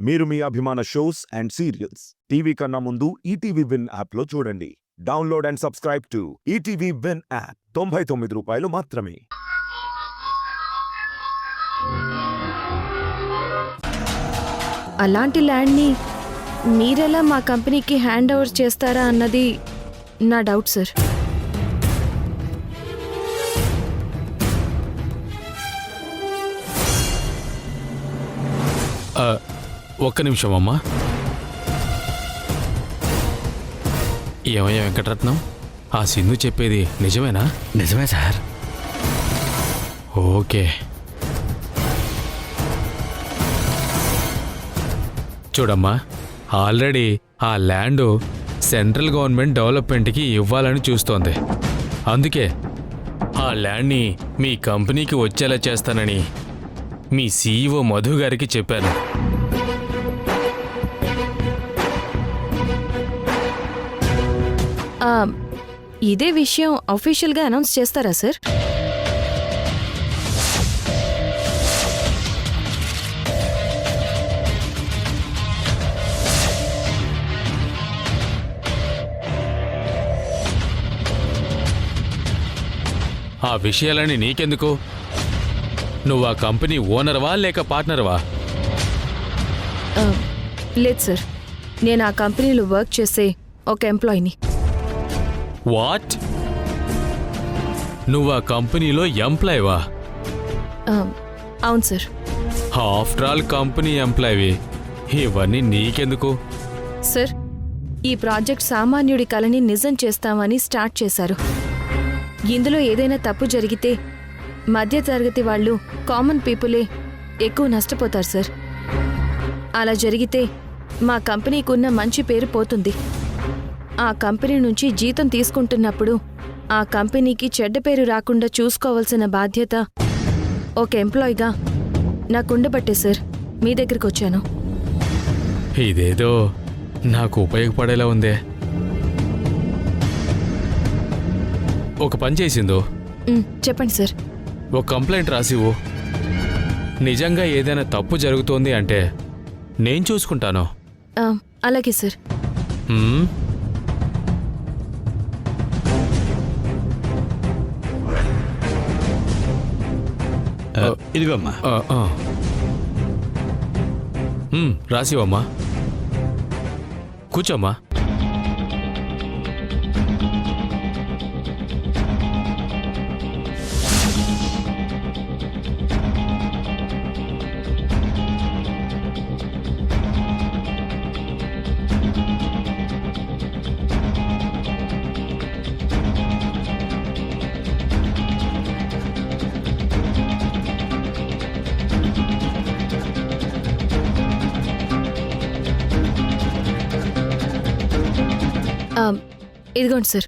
మీరు మీ అభిమాన shows and serials TV కన్నా ముందు ఈటీవీ విన్ యాప్లో చూడండి. Download and subscribe to ETV win app. 99 రూపాయలు మాత్రమే. అలాంటి ల్యాండ్ని మీరెలా మా కంపెనీకి హ్యాండ్ ఓవర్ చేస్తారా అన్నది నా డౌట్ సార్. ఒక్క నిమిషం అమ్మా. ఏమయ్యా వెంకటరత్నం, ఆ సింధు చెప్పేది నిజమేనా? నిజమే సార్. ఓకే, చూడమ్మా, ఆల్రెడీ ఆ ల్యాండ్ సెంట్రల్ గవర్నమెంట్ డెవలప్మెంట్కి ఇవ్వాలని చూస్తోంది. అందుకే ఆ ల్యాండ్ని మీ కంపెనీకి వచ్చేలా చేస్తానని మీ సీఈఓ మధు గారికి చెప్పాను. ఇదే విషయం అఫీషియల్గా అనౌన్స్ చేస్తారా సార్? ఆ విషయాలని నీకెందుకు? నువ్వు ఆ కంపెనీ ఓనర్వా లేక పార్ట్నర్వా? లేదు సార్, నేను ఆ కంపెనీలో వర్క్ చేసే ఒక ఎంప్లాయీని. వాట్? నువ్వు ఆ కంపెనీలో ఎంప్లాయీవా? అవును sir. After all company employee, ఇవన్నీ నీకెందుకు? సార్, ఈ ప్రాజెక్ట్ సామాన్యుడి కలని నిజం చేస్తామని స్టార్ట్ చేశారు. ఇందులో ఏదైనా తప్పు జరిగితే మధ్యతరగతి వాళ్ళు, కామన్ పీపులే ఎక్కువ నష్టపోతారు సార్. అలా జరిగితే మా కంపెనీకి ఉన్న మంచి పేరు పోతుంది. ఆ కంపెనీ నుంచి జీతం తీసుకుంటున్నప్పుడు ఆ కంపెనీకి చెడ్డ పేరు రాకుండా చూసుకోవాల్సిన బాధ్యత ఒక ఎంప్లాయీగా నాకుండబట్టే సార్ మీ దగ్గరికి వచ్చాను. ఇదేదో నాకు ఉపయోగపడేలా ఉందే. ఒక పని చేసిందో చెప్పండి సార్. ఒక కంప్లైంట్ రాసివు. నిజంగా ఏదైనా తప్పు జరుగుతోంది అంటే నేను చూసుకుంటాను. అలాగే సార్. ఇదిగోమ్మా. రాసివమ్మా. కూర్చోమ్మా. ఇదిగోండి సార్.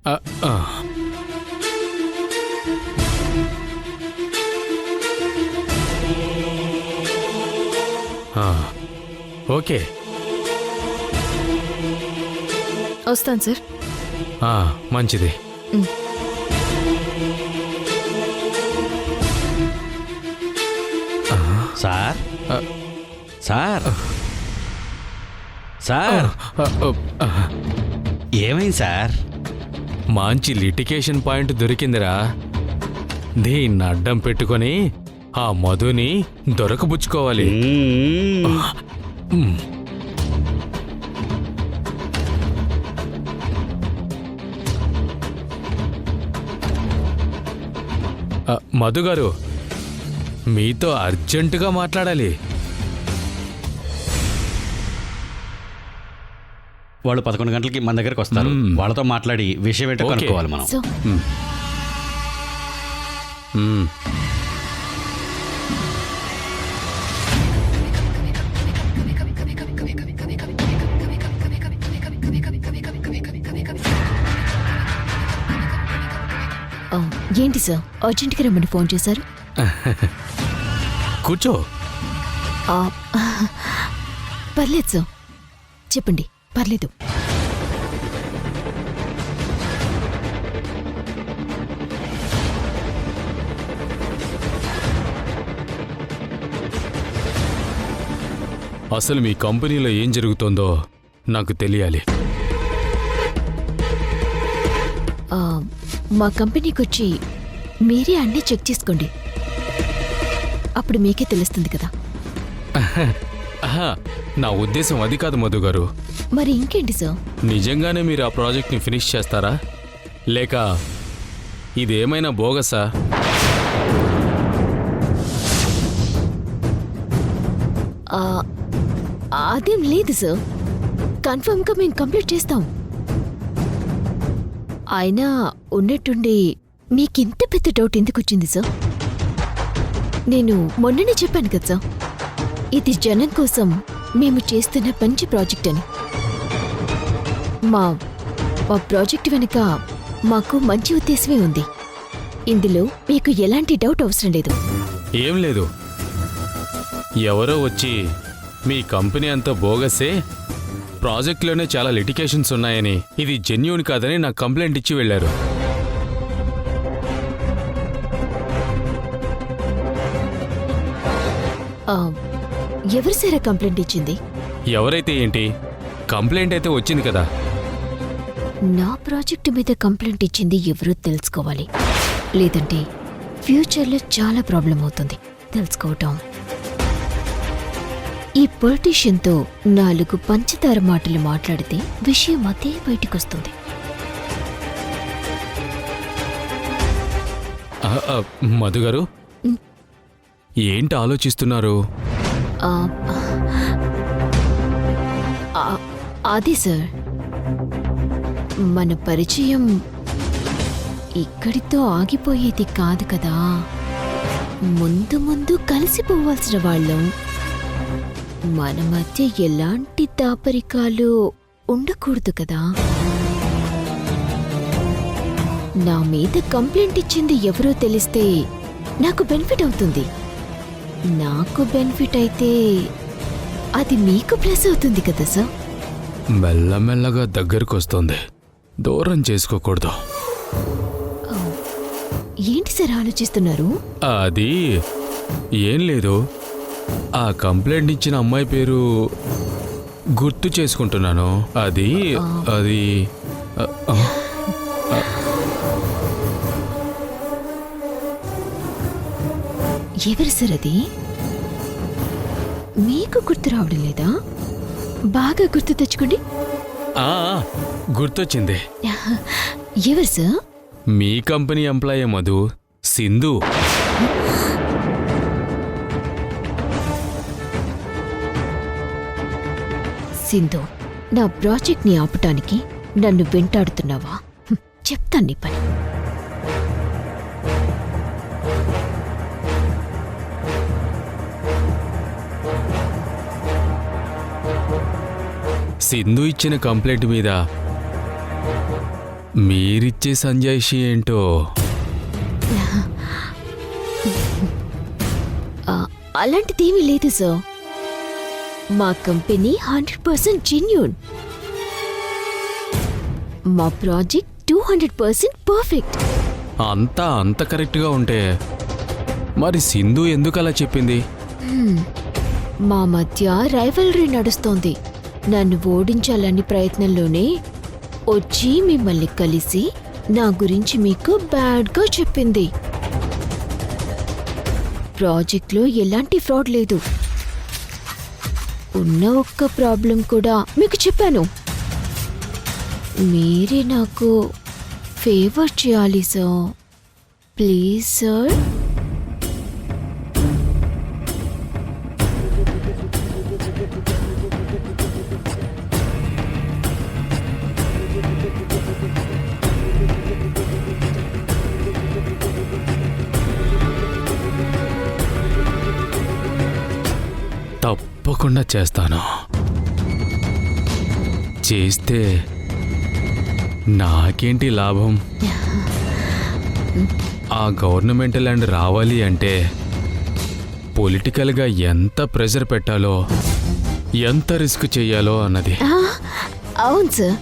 ఓకే, వస్తాను సార్. మంచిది. సార్ సార్ సార్ ఏమైంది సార్? మంచి లిటికేషన్ పాయింట్ దొరికిందిరా. దీన్ని అడ్డం పెట్టుకొని ఆ మధుని దొరకబుచ్చుకోవాలి. మధు గారు, మీతో అర్జెంటుగా మాట్లాడాలి. వాళ్ళు 11 గంటలకి మన దగ్గరకు వస్తారు. వాళ్ళతో మాట్లాడి విషయం ఏంటో కనుక్కోవాలి మనం. ఏంటి సార్, అర్జెంట్గా రమ్మని ఫోన్ చేశారు? కూర్చో. పర్లేదు సార్, చెప్పండి, పర్లేదు. అసలు మీ కంపెనీలో ఏం జరుగుతోందో నాకు తెలియాలి. మా కంపెనీకి వచ్చి మీరే అన్నీ చెక్ చేసుకోండి, అప్పుడు మీకే తెలుస్తుంది కదా. ఆహా, నా ఉద్దేశం అది కాదు మధు గారు. మరి ఇంకేంటి సార్? నిజంగానే మీరు ఆ ప్రాజెక్ట్ని ఫినిష్ చేస్తారా, లేక ఇదేమైనా బోగసా? అదేం లేదు సార్, కన్ఫర్మ్గా మేము కంప్లీట్ చేస్తాం. అయినా ఉన్నట్టుండి మీకింత పెద్ద డౌట్ ఎందుకు వచ్చింది సార్? నేను మొన్ననే చెప్పాను కదా సార్, ఇది జనం కోసం మేము చేస్తున్న మంచి ప్రాజెక్ట్ అని. మా ప్రాజెక్ట్ వెనుక మాకు మంచి ఉద్దేశమే ఉంది. ఇందులో మీకు ఎలాంటి డౌట్ అవసరం లేదు. ఏం లేదు, ఎవరో వచ్చి మీ కంపెనీ అంతా బోగసే, ప్రాజెక్ట్లోనే చాలా లిటికేషన్స్ ఉన్నాయని, ఇది జెన్యూన్ కాదని నాకు కంప్లైంట్ ఇచ్చి వెళ్ళారు. ఎవరు సార్ కంప్లైంట్ ఇచ్చింది? ఎవరైతే ఏంటి, కంప్లైంట్ అయితే వచ్చింది కదా. నా ప్రాజెక్టు మీద కంప్లైంట్ ఇచ్చింది ఎవరో తెలుసుకోవాలి, లేదంటే ఫ్యూచర్లో చాలా ప్రాబ్లం అవుతుంది తెలుసుకోవటం. ఈ పొలిటీషియన్తో 4 పంచదార మాటలు మాట్లాడితే విషయం అదే బయటికొస్తుంది. మధు గారు, ఏంటి ఆలోచిస్తున్నారు? అదే సార్, మన పరిచయం ఇక్కడితో ఆగిపోయేది కాదు కదా. ముందు ముందు కలిసిపోవాల్సిన వాళ్ళం. మన మధ్య ఎలాంటి దాపరికాలు ఉండకూడదు కదా. నా మీద కంప్లైంట్ ఇచ్చింది ఎవరో తెలిస్తే నాకు బెనిఫిట్ అవుతుంది. నాకు బెనిఫిట్ అయితే అది మీకు ప్లస్ అవుతుంది కదా సార్. మెల్లమెల్లగా దగ్గరకు వస్తుంది, దూరం చేసుకోకూడదు. ఏంటి సార్ ఆలోచిస్తున్నారు? అది ఏం లేదు, ఆ కంప్లైంట్ ఇచ్చిన అమ్మాయి పేరు గుర్తు చేసుకుంటున్నాను. అది ఎవరు సార్ అది? మీకు గుర్తు రావడం లేదా? బాగా గుర్తు తెచ్చుకోండి. గుర్తొచ్చింది. ఎవరు సార్? మీ కంపెనీ ఎంప్లాయీ మధు, సింధు. సింధు, నా ప్రాజెక్ట్ని ఆపటానికి నన్ను వెంటాడుతున్నావా? చెప్తాను నీ పని. సింధు ఇచ్చిన కంప్లైంట్ మీద మీరిచ్చే సంజాయిషి ఏంటో. అలాంటిదేమీ లేదు సార్. మా కంపెనీ 100% జెన్యూన్. మా ప్రాజెక్ట్ 200% పర్ఫెక్ట్. అంత కరెక్ట్గా ఉంటే మరి సింధు ఎందుకు అలా చెప్పింది? మా మధ్య రైవల్రీ నడుస్తోంది. నన్ను ఓడించాలని ప్రయత్నంలోనే వచ్చి మిమ్మల్ని కలిసి నా గురించి మీకు బ్యాడ్గా చెప్పింది. ప్రాజెక్ట్లో ఎలాంటి ఫ్రాడ్ లేదు. ఉన్న ఒక్క ప్రాబ్లం కూడా మీకు చెప్పాను. మీరే నాకు ఫేవర్ చేయాలి సార్, ప్లీజ్ సార్. తప్పకుండా చేస్తాను. చేస్తే నాకేంటి లాభం? ఆ గవర్నమెంట్ ల్యాండ్ రావాలి అంటే పొలిటికల్గా ఎంత ప్రెషర్ పెట్టాలో, ఎంత రిస్క్ చేయాలో అన్నది. అవును సార్,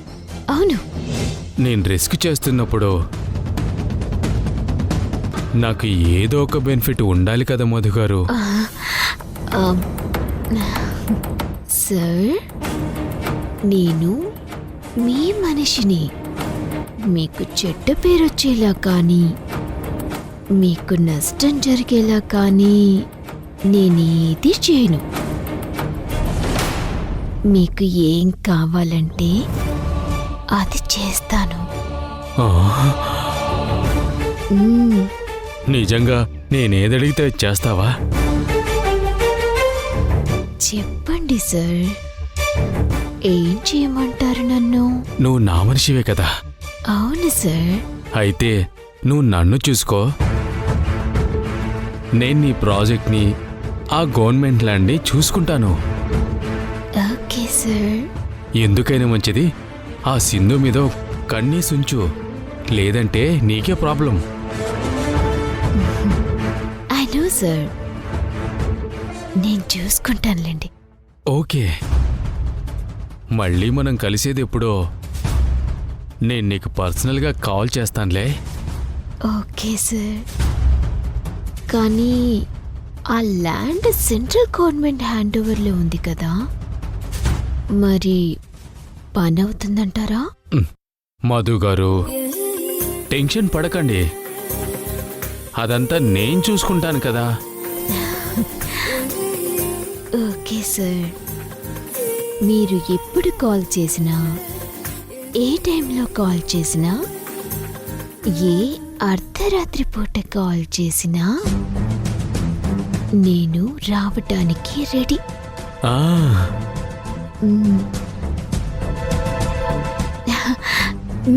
అవును. నేను రిస్క్ చేస్తున్నప్పుడు నాకు ఏదో ఒక బెనిఫిట్ ఉండాలి కదా మధు గారు. సార్, నేను మీ మనిషిని. మీకు చెడ్డ పేరొచ్చేలా కానీ మీకు నష్టం జరిగేలా కానీ నేనేది చేయను. మీకు ఏం కావాలంటే అది చేస్తాను. ఆ, మ్మ్. నిజంగా నేనేదడిగితే చేస్తావా? చెప్పండి సార్, ఏం చేయమంటారు నన్ను? నువ్వు నా మనిషివే కదా. అవును సార్. అయితే నువ్వు నన్ను చూసుకో, నేను నీ ప్రాజెక్ట్ని ఆ గవర్నమెంట్ ల్యాండ్ని చూసుకుంటాను. Okay sir. ఎందుకైనా మంచిది ఆ సింధు మీద కన్నీసుంచు, లేదంటే నీకే ప్రాబ్లం. ఐ నో సార్, నేను చూసుకుంటానులేండి. ఓకే, మళ్ళీ మనం కలిసేది ఎప్పుడో నేను నీకు పర్సనల్గా కాల్ చేస్తానులే. Okay sir. కానీ ఆ ల్యాండ్ సెంట్రల్ గవర్నమెంట్ హ్యాండ్ ఓవర్లో ఉంది కదా, మరి పని అవుతుందంటారా? మధు గారు, టెన్షన్ పడకండి, అదంతా నేను చూసుకుంటాను కదా. Okay sir. మీరు ఎప్పుడు కాల్ చేసినా, ఏ టైంలో కాల్ చేసినా, ఏ అర్ధరాత్రి పూట కాల్ చేసినా నేను రావటానికి రెడీ. ఆ,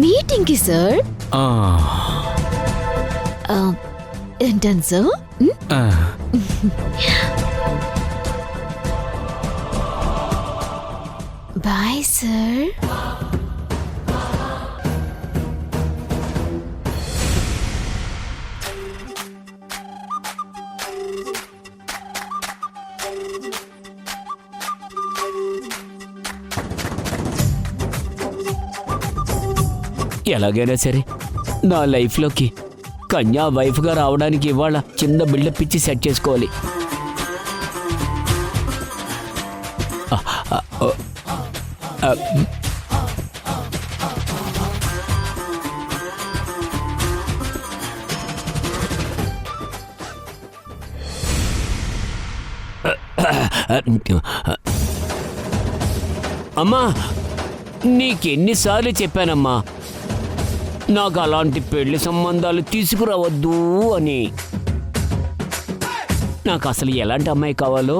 మీటింగ్కి సార్. ఆ, ఏంటన్ సార్? ఆ. Bye sir. ఎలాగైనా సరే నా లైఫ్లోకి కన్యా వైఫ్గా రావడానికి ఇవాళ చిన్న బిల్డప్ ఇచ్చి సెట్ చేసుకోవాలి. అమ్మా, నీకెన్నిసార్లు చెప్పానమ్మా నాకు అలాంటి పెళ్లి సంబంధాలు తీసుకురావద్దు అని. నాకు అసలు ఎలాంటి అమ్మాయి కావాలో,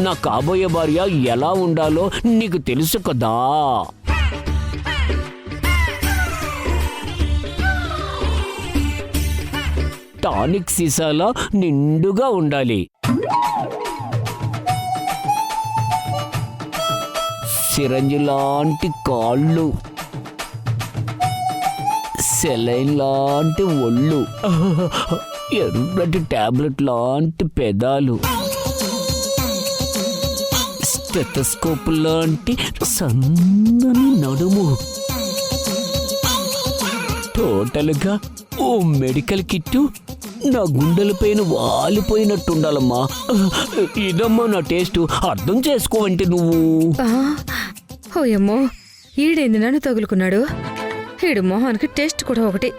నా కాబోయే భార్య ఎలా ఉండాలో నీకు తెలుసు కదా. టానిక్ సీసాలా నిండుగా ఉండాలి, సిరంజి లాంటి కాళ్ళు, సెలైన్ లాంటి ఒళ్ళు, ఎర్రటి టాబ్లెట్ లాంటి పెదాలు, స్టెథోస్కోప్ లాంటి సన్నని నడుము, టోటల్గా ఓ మెడికల్ కిట్టు నా గుండెలపైన వాలిపోయినట్టుండాలమ్మా. ఇదమ్మా నా టేస్ట్, అర్థం చేసుకోవంటే నువ్వు. ఓయమ్మో, ఈడేంది నన్ను తగులుకున్నాడు. ఈడు మొహానికి టేస్ట్ కూడా ఒకటి.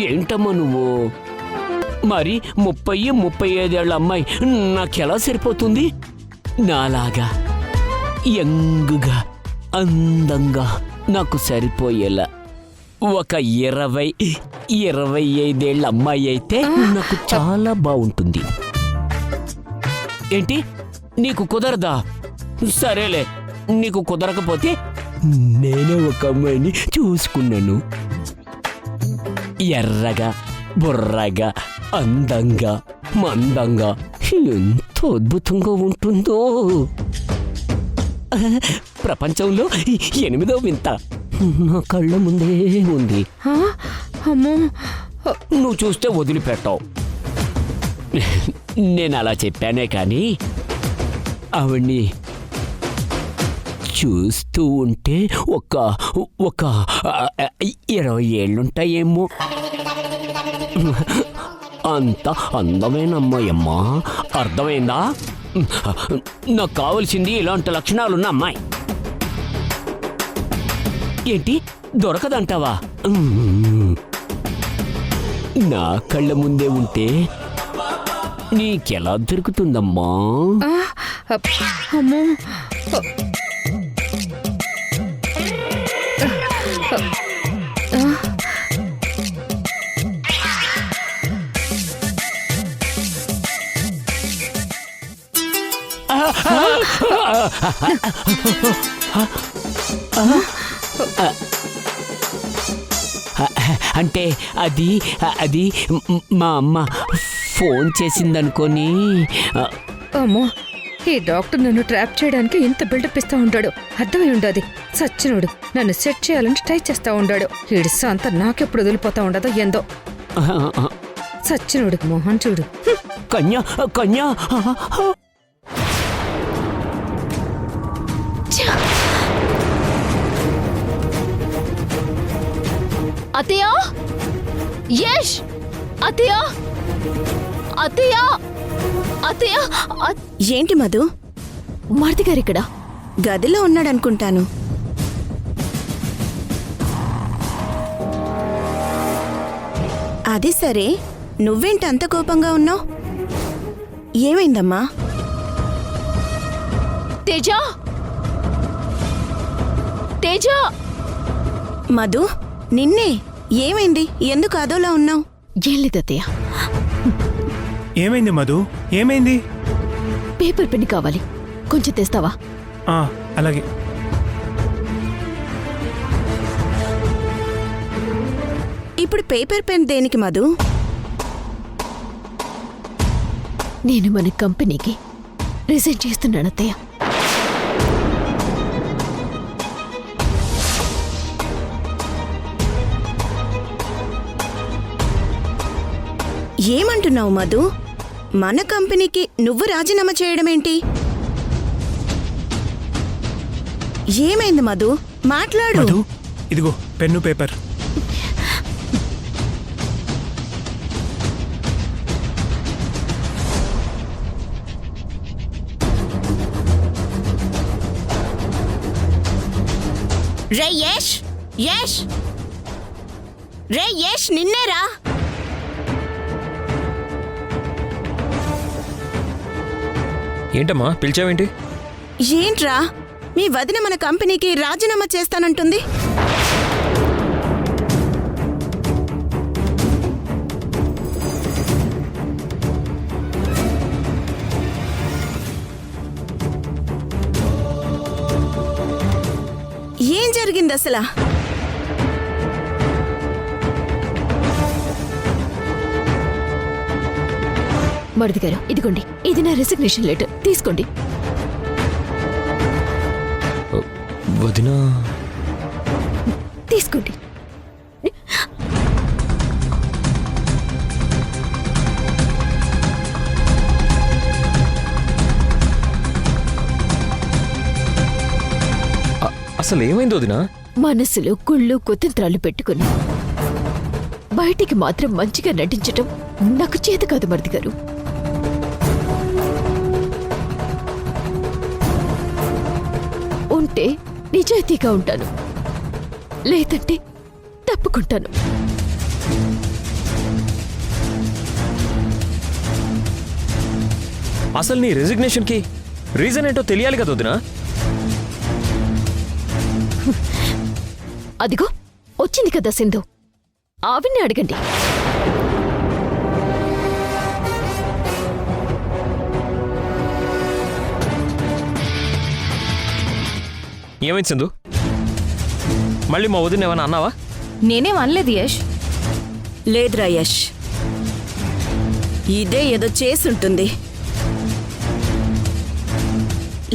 ఏంటమ్మా నువ్వు? మరి 30-35 ఏళ్ల అమ్మాయి నాకెలా సరిపోతుంది? నాలాగా యంగుగా అందంగా నాకు సరిపోయేలా ఒక 20-25 ఏళ్ల అమ్మాయి అయితే నాకు చాలా బాగుంటుంది. ఏంటి, నీకు కుదరదా? సరేలే, నీకు కుదరకపోతే నేనే ఒక అమ్మాయిని చూసుకున్నాను. ఎర్రగా, బుర్రగా, అందంగా, మందంగా, ఎంతో అద్భుతంగా ఉంటుందో. ప్రపంచంలో 8వ వింత నా కళ్ళ ముందే ఉంది. అమ్మో, నువ్వు చూస్తే వదిలిపెట్టావు. నేను అలా చెప్పానే కానీ ఆవిడ్ని చూస్తూ ఉంటే ఒక 20 ఏళ్ళుంటాయేమో. అంత అందమైన అమ్మాయమ్మా, అర్థమైందా? నాకు కావలసింది ఇలాంటి లక్షణాలున్న అమ్మాయి. ఏంటి దొరకదంటావా? నా కళ్ళ ముందే ఉంటే నీకెలా దొరుకుతుందమ్మా? అమ్మో, అంటే అది అది మా అమ్మ ఫోన్ చేసిందనుకొని. అమ్మో, ఈ డాక్టర్ నన్ను ట్రాప్ చేయడానికి ఇంత బిల్డప్ ఇస్తా ఉంటాడు. అర్థమై ఉండదు. సచ్చినోడు నన్ను సెట్ చేయాలని ట్రై చేస్తా ఉండాడు. ఈడిస్తా అంతా నాకెప్పుడు వదిలిపోతా ఉండదో ఏందో. సచ్చినోడు మోహన్ చూడు. కన్యా కన్యా అత్తయ్య, యష్, అత్తయ్య, అత్తయ్య, అత్తయ్య. ఏంటి మధు? మరిది గారు ఇక్కడ గదిలో ఉన్నాడనుకుంటాను. అది సరే, నువ్వేంటి అంత కోపంగా ఉన్నావు? ఏమైందమ్మా? తేజ, తేజ. మధు, నిన్నే. ఏమైంది? ఎందుకు అదోలా ఉన్నావు? ఏం లేదు అత్తయ్య, ఏమైంది మధు? ఏమైంది? పేపర్ పెన్ కావాలి, కొంచెం తెస్తావా? అలాగే. ఇప్పుడు పేపర్ పెన్ దేనికి మధు? నేను మన కంపెనీకి రిజైన్ చేస్తున్నాను అత్తయ్య. ఏమంటున్నావు మధు? మన కంపెనీకి నువ్వు రాజీనామా చేయడమేంటి? ఏమైంది మధు? మాట్లాడు. మధు, ఇదిగో పెన్ను పేపర్. రే యష్, యష్, రే యష్, నిన్నేరా. ఏంటమ్మా పిలిచావేంటి? ఏంట్రా, మీ వదిన మన కంపెనీకి రాజీనామా చేస్తానంటుంది. ఏం జరిగింది అసలు? మరిది గారు, ఇదిగోండి, ఇది నా రెసిగ్నేషన్ లెటర్, తీసుకోండి. వదినా, తీసుకోండి. అసలు ఏమైంది వదినా? మనసులో కుళ్ళు కుతంత్రాలు పెట్టుకుని బయటికి మాత్రం మంచిగా నటించటం నాకు చేత కాదు మరిది గారు. ఉంటే నిజాయితీగా ఉంటాను, లేదంటే తప్పుకుంటాను. అసలు నీ రెసిగ్నేషన్ కి రీజన్ ఏంటో తెలియాలి కదా వదినా? అదిగో వచ్చింది కదా సింధు, ఆవిడ్ని అడగండి. ఏమైంది సింధు? మళ్ళీ మా వదిన ఏమన్నా అన్నావా? నేనేం అనలేదు యష్. లేదురా యష్, ఇదే ఏదో చేసుంటుంది.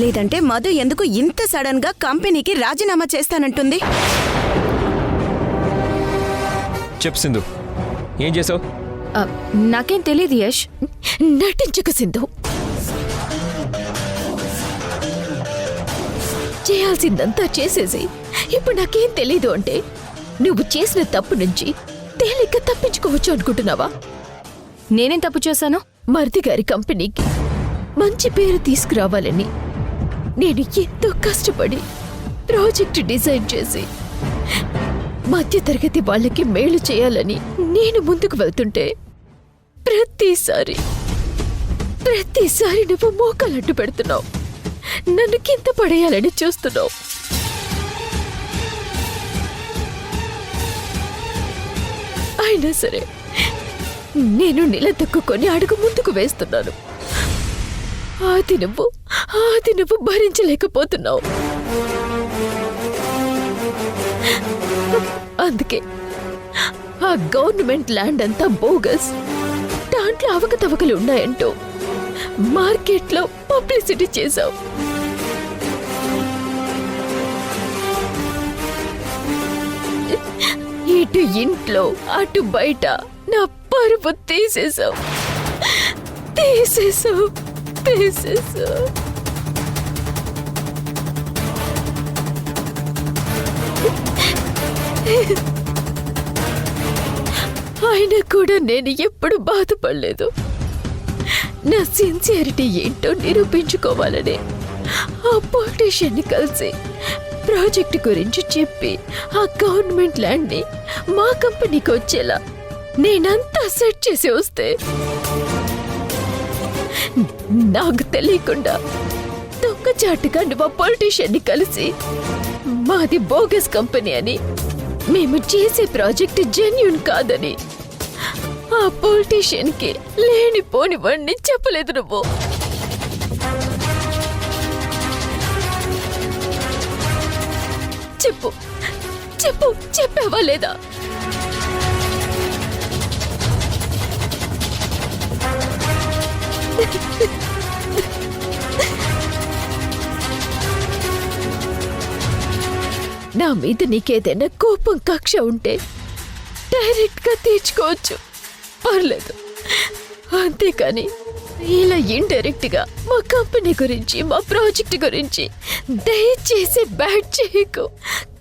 లేదంటే మధు ఎందుకు ఇంత సడన్ గా కంపెనీకి రాజీనామా చేస్తానంటుంది? చెప్పు సింధు, ఏం చేసావు? నాకేం తెలియదు యష్. నటించక సింధు, చేయాల్సిందంతా చేసేసి ఇప్పుడు నాకేం తెలీదు అంటే నువ్వు చేసిన తప్పు నుంచి తేలిక తప్పించుకోవచ్చు అనుకుంటున్నావా? నేనేం తప్పు చేశాను? మరిది గారి కంపెనీకి మంచి పేరు తీసుకురావాలని నేను ఎంతో కష్టపడి ప్రాజెక్ట్ డిజైన్ చేసి మధ్యతరగతి వాళ్ళకి మేలు చేయాలని నేను ముందుకు వెళ్తుంటే ప్రతిసారి నువ్వు మోకాలడ్డు పెడుతున్నావు, నన్ను కింద పడేయాలని చూస్తున్నావు. అయినా సరే నేను నిలదొక్కుని అడుగు ముందుకు వేస్తున్నాను. అది నువ్వు భరించలేకపోతున్నావు. అందుకే ఆ గవర్నమెంట్ ల్యాండ్ అంతా బోగస్, దాంట్లో అవకతవకలు ఉన్నాయంటూ మార్కెట్లో పబ్లిసిటీ చేశావు. ఇటు ఇంట్లో అటు బయట నా పరుపు తీసేశావు. అయినా కూడా నేను ఎప్పుడు బాధపడలేదు. నా సిన్సియారిటీ ఏంటో నిరూపించుకోవాలని ఆ పొలిటీషియన్ని కలిసి ప్రాజెక్ట్ గురించి చెప్పి ఆ గవర్నమెంట్ ల్యాండ్ని మా కంపెనీకి వచ్చేలా నేనంతా సెట్ చేసి వస్తే నాకు తెలియకుండా దొంగచాటుగా నువ్వు ఆ పొలిటీషియన్ని కలిసి మాది బోగస్ కంపెనీ అని, మేము చేసే ప్రాజెక్ట్ జెన్యూన్ కాదని ఆ పొలిటీషియన్కి లేనిపోనివన్నీ చెప్పలేదు నువ్వు. చెప్పావా లేదా? నా మీద నీకేదైనా కోపం కక్ష ఉంటే డైరెక్ట్ గా తీర్చుకోవచ్చు, పర్లేదు. అంతేకాని ఇలా ఇండైరెక్ట్ గా మా కంపెనీ గురించి, మా ప్రాజెక్ట్ గురించి దయచేసి బ్యాడ్ చేయకు.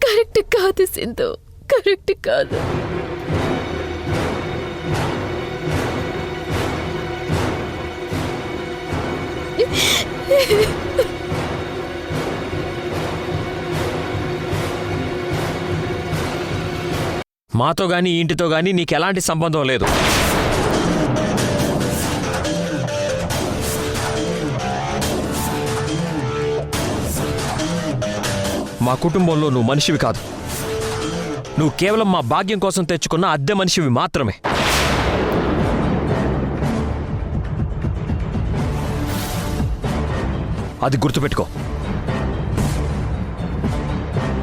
కరెక్ట్ కాదు సింధు, కరెక్ట్ కాదు. మాతో గాని ఇంటితో గాని నీకెలాంటి సంబంధం లేదు. మా కుటుంబంలో నువ్వు మనిషివి కాదు. నువ్వు కేవలం మా భాగ్యం కోసం తెచ్చుకున్న అద్దె మనిషివి మాత్రమే. అది గుర్తుపెట్టుకో.